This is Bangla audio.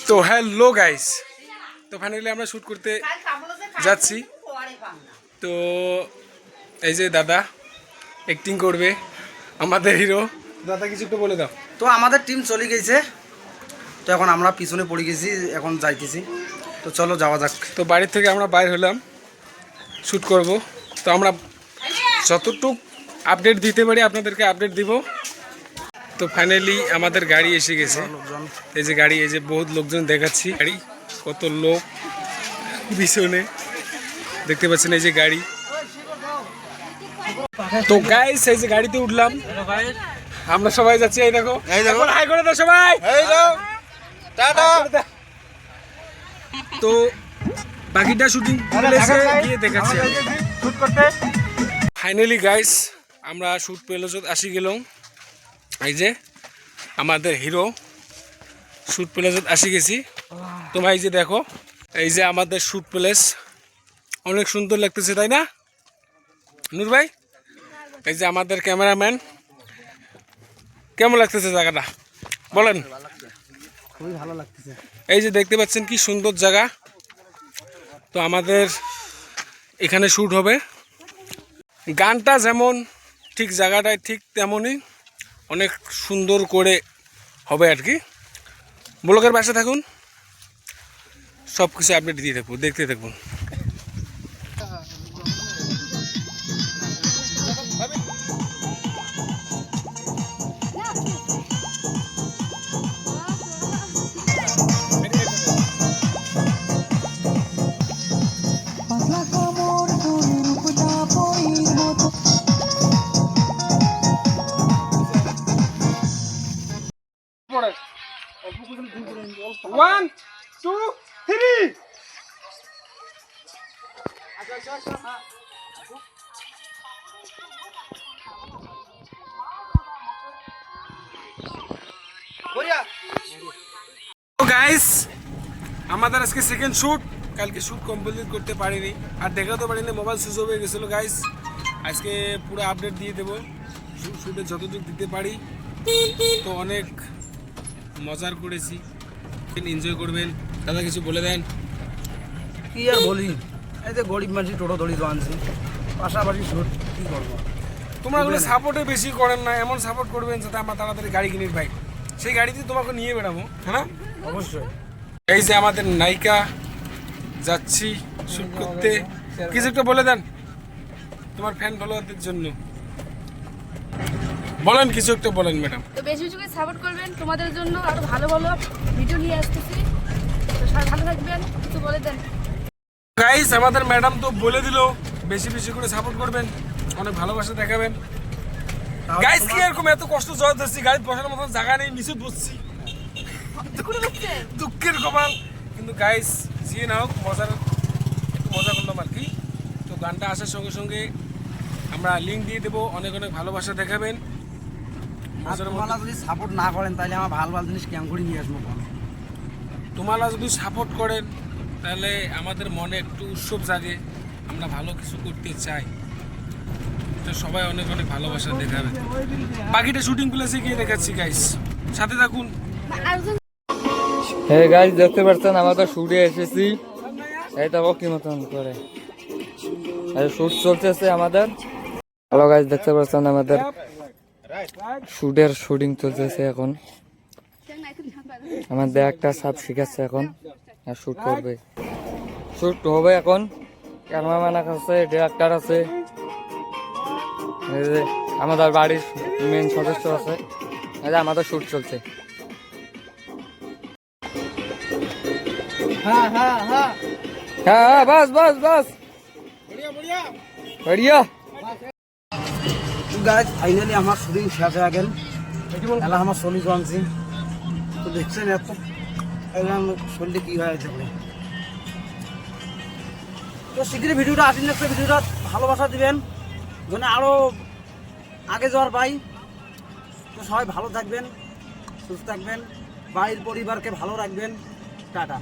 তো হ্যালো গাইস, তো ফাইনালি আমরা শ্যুট করতে যাচ্ছি। তো এই যে দাদা অ্যাক্টিং করবে, আমাদের হিরো। দাদা কিছু একটু বলে দাও। তো আমাদের টিম চলে গেছে, তো এখন আমরা পিছনে পড়ে গেছি, এখন যাইতেছি। তো চলো যাওয়া যাক। তো বাড়ির থেকে আমরা বাইর হলাম, শ্যুট করব। তো আমরা যতটুকু আপডেট দিতে পারি আপনাদেরকে আপডেট দিব। তো ফাইনালি আমাদের গাড়ি এসে গেছে। এই যে গাড়ি, এই যে বহুত লোকজন দেখাচ্ছি, গাড়ি কত লোক পিছনে দেখতে পাচ্ছেন। এই যে গাড়ি। তো গাইস এই যে গাড়িতে উঠলাম, আমরা সবাই যাচ্ছি। এই দেখো, হাই করে দাও সবাই। তো বাকিটা শুটিং গিয়ে দেখাচ্ছি। ফাইনালি গাইস আমরা শুট প্যালেস আসি গেলাম। এই যে আমাদের হিরো শুট প্যালেসত আসি গেছি। তোমার এই যে দেখো, এই যে আমাদের শুট প্যালেস অনেক সুন্দর লাগতেছে, তাই না নূর ভাই? এই যে আমাদের ক্যামেরাম্যান, কেমন লাগতেছে জায়গাটা বলেন? খুবই ভালো লাগতেছে। এই যে দেখতে পাচ্ছেন কি সুন্দর জায়গা। তো আমাদের এখানে শ্যুট হবে। গানটা যেমন ঠিক জায়গাটায় ঠিক তেমনই অনেক সুন্দর করে হবে আর কি। ব্লগের পাশে থাকুন, সব কিছু আপডেট দিয়ে থাকবো, দেখতে থাকুন। One, two, three. গাইস আমাদের আজকে সেকেন্ড শ্যুট, কালকে শ্যুট কমপ্লিট করতে পারিনি আর দেখাতে পারিনি, মোবাইল সুইচ অফ হয়ে গেছিলো গাইস। আজকে পুরো আপডেট দিয়ে দেবো, শ্যুটে যতটুকু দিতে পারি। তো অনেক মজার করেছি, এনজয় করবেন। দাদা কিছু বলে দেন। কি আর বলি, এই যে গরিব মানুষ টোটো দড়ি তো আনছি, পাশাপাশি শ্যুট কি করবো। তোমরা ওগুলো সাপোর্টে বেশি করেন না, এমন সাপোর্ট করবেন যাতে আমরা তাড়াতাড়ি গাড়ি কিনি ভাই, সেই গাড়িতে তোমাকে নিয়ে বেড়াবো, হ্যাঁ অবশ্যই। এই যে আমাদের নায়িকা যাচ্ছি শুট করতে, কিছু একটা বলে দেন তোমার ফ্যান ফলোয়ারদের জন্য, বলেন কিছু একটা বলেন ম্যাডাম। তো বেশি বেশি করে সাপোর্ট করবেন, তোমাদের জন্য আরো ভালো ভালো ভিডিও নিয়ে আসতেছি। তো সবাই ভালো থাকবেন, কিছু বলে দেন। গাইস আমাদের ম্যাডাম তো বলে দিল বেশি বেশি করে সাপোর্ট করবেন, অনেক ভালোবাসা দেখাবেন। গাইস কি এরকম এত কষ্ট জয় ধরছি, গাড়ি বসার মতো জায়গা নেই, নিচে বসছি, দুঃখের কপাল। কিন্তু গাইস যে না হোক একটু মজা করলাম আর কি। তো গানটা আসার সঙ্গে সঙ্গে আমরা লিঙ্ক দিয়ে দেবো, অনেক অনেক ভালোবাসা দেখাবেন। তোমরা যদি সাপোর্ট না করেন তাহলে আমার ভালো ভালো জিনিস কেমন করে নিয়ে আসবো। তোমরা যদি সাপোর্ট করেন তাহলে আমাদের মনে একটু উৎসব জাগে, আমরা ভালো কিছু করতে চাই। তো সবাই অনেক অনেক ভালোবাসা দেখাবে। বাকিটা শুটিং প্লেসে গিয়ে দেখাচ্ছি গাইস, সাথে থাকুন। হ্যাঁ গাইস দেখতে পাচ্ছেন আমাদের শুটে এসেছি। এই দেখো কি মতন করে শুট চলতেছে আমাদের। হ্যালো গাইস দেখতে পাচ্ছেন আমাদের শুটের শুটিং চলতেছে এখন। আমাদের একটা সাপ শিখাচ্ছে এখন, আর শুট করবে, শুট হবে এখন। ক্যামেরাম্যান আছে, ডিরেক্টর আছে, আমাদের বাড়ির মেন সদস্য আছে। আমাদের শুট চলছে। হ্যাঁ বাস বাস বাস বড়িয়া। গাইস ফাইনালি আমার শুটিং শেষ হয়ে গেল, এলা আমার চলি আনছি। তো দেখছেন এত শরীরে কি হয়েছে। তো শীঘ্রই ভিডিওটা আসেন, একটা ভিডিওটা ভালোবাসা দিবেন যেন আরো আগে যাওয়ার পাই। তো সবাই ভালো থাকবেন, সুস্থ থাকবেন, বাড়ির পরিবারকে ভালো রাখবেন। টাটা।